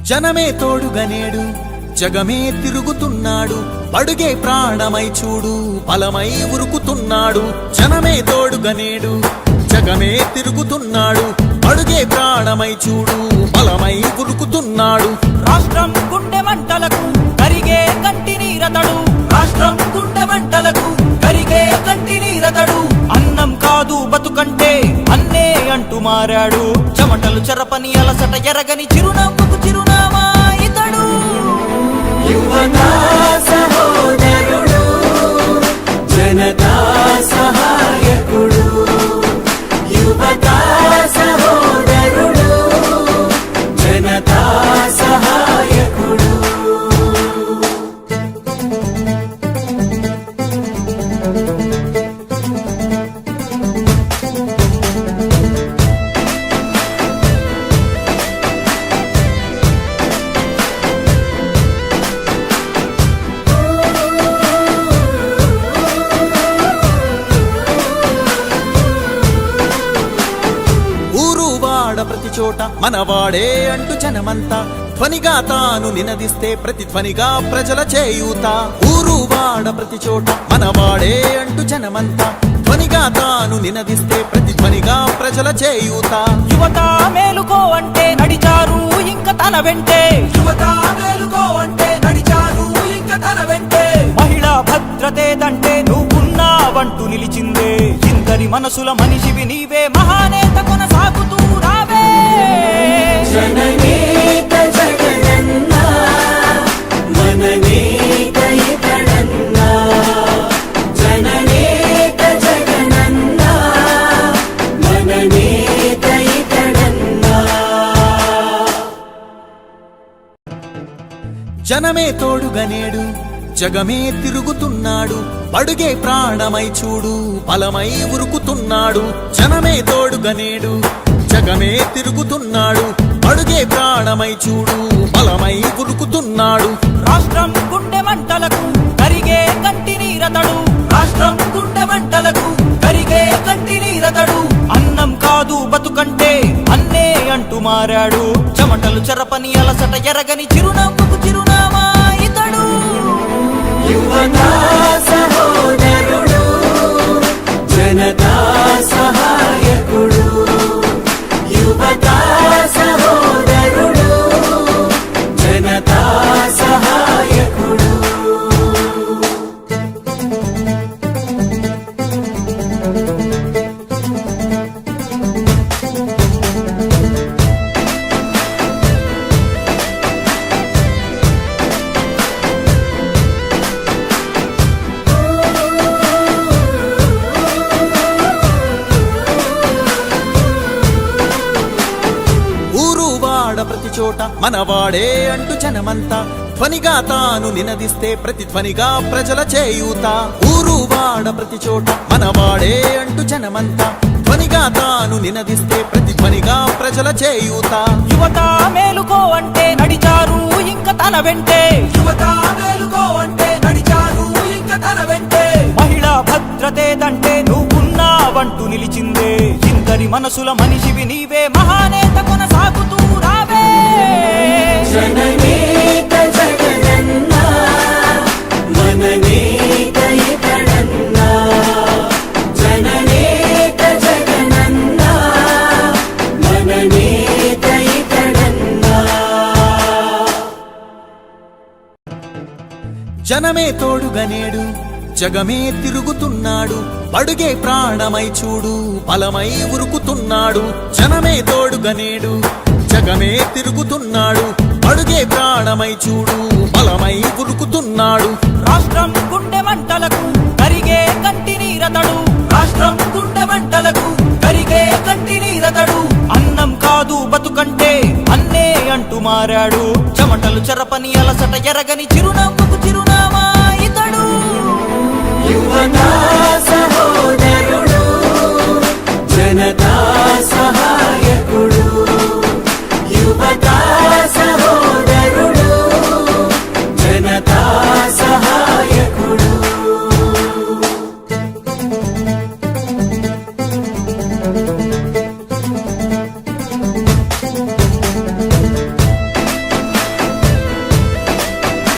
జనమే తోడుగనేడు జగమే తిరుగుతున్నాడు అడుగే ప్రాణమై చూడు బలమై ఉరుకుతున్నాడు జనమే తోడుగనేడు జగమే తిరుగుతున్నాడు అడుగే ప్రాణమై చూడు బలమై ఉరుకుతున్నాడు రాష్ట్రం గుండె మంటలకు కరిగే కంటి నీరతడు రాష్ట్రం గుండె మంటలకు కరిగే కంటి నీరతడు అన్నం కాదు బతుకంటే అన్నే అంటూ మారాడు చెమటలు చెరపని అలసట ఎరగని చిరునవ్వుకు చిరునామా ఇతడు యువతా సహోదరుడు జనతా సహాయకుడు యువతా సహోదరుడు జనతా సహాయకుడు ప్రతి చోట మనవాడే అంటూ జనమంతా ధ్వనిగా తాను నినదిస్తే ప్రతిధ్వనిగా ప్రజల చేయూత ఊరు వాడ ప్రతి చోట మనవాడే అంటూ జనమంతా ధ్వనిగా తాను నినదిస్తే ప్రతిధ్వనిగా ప్రజల చేయూత యువత మేలుకో అంటే నడిచారు ఇంకా తన వెంటే యువత మేలుకో అంటే నడిచారు ఇంకా తన వెంటే మహిళా భద్రతేదంటే నువ్వున్నావంటూ నిలిచిందే ఇందరి మనసుల మనిషివి నీవే మహానేత కొనసాగుతూ రావే జననేత జగనన్న మననేత ఇతడన్న జననేత జగనన్న మననేత ఇతడన్న జనమే తోడుగనేడు జగమే తిరుగుతున్నాడు అడుగే ప్రాణమై చూడు బలమై ఉరుకుతున్నాడు జనమే తోడుగనేడు జగమే తిరుగుతున్నాడు అడుగే ప్రాణమై చూడు బలమై ఉరుకుతున్నాడు రాష్ట్రం గుండె మంటలకు కరిగే కంటి నీరతడు రాష్ట్రం గుండె మంటలకు కరిగే కంటి నీరతడు అన్నం కాదు బతుకంటే అన్నే అంటూ మారాడు చెమటలు చెరపని అలసట ఎరగని చిరునవ్వుకు చిరునామా ఇతడు యువతా సహోదరుడు జనతా సహాయకుడు యువతా సహోదరుడు జనతా సహాయకుడు ప్రతి చోట మనవాడే అంటూ జనమంతా ధ్వనిగా తాను నినదిస్తే ప్రతిధ్వనిగా ప్రజల చేయూత ఊరు వాడ ప్రతి చోట మనవాడే అంటూ జనమంతా ధ్వనిగా తాను నినదిస్తే ప్రతిధ్వనిగా ప్రజల చేయూత యువత మేలుకో అంటే నడిచారు ఇంకా తన వెంటే యువత మేలుకో అంటే నడిచారు ఇంకా తన వెంటే మహిళా భద్రతేదంటే నువ్వున్నావంటూ నిలిచిందే ఇందరి మనసుల మనిషివి నీవే మహానేత కొనసాగుతూ రావే జననేత జగనన్న మననేత ఇతడన్న జననేత జగనన్న మననేత ఇతడన్న జనమే తోడుగనేడు జగమే తిరుగుతున్నాడు అడుగే ప్రాణమై చూడు బలమై ఉరుకుతున్నాడు జనమే తోడుగనేడు జగమే తిరుగుతున్నాడు అడుగే ప్రాణమై చూడు బలమై ఉరుకుతున్నాడు రాష్ట్రం గుండె మంటలకు కరిగే కంటి నీరతడు రాష్ట్రం గుండె మంటలకు కరిగే కంటి నీరతడు అన్నం కాదు బతుకంటే అన్నే అంటూ మారాడు చెమటలు చెరపని అలసట ఎరగని చిరునవ్వుకు చిరునామా ఇతడు యువతా సహోదరుడు జనతా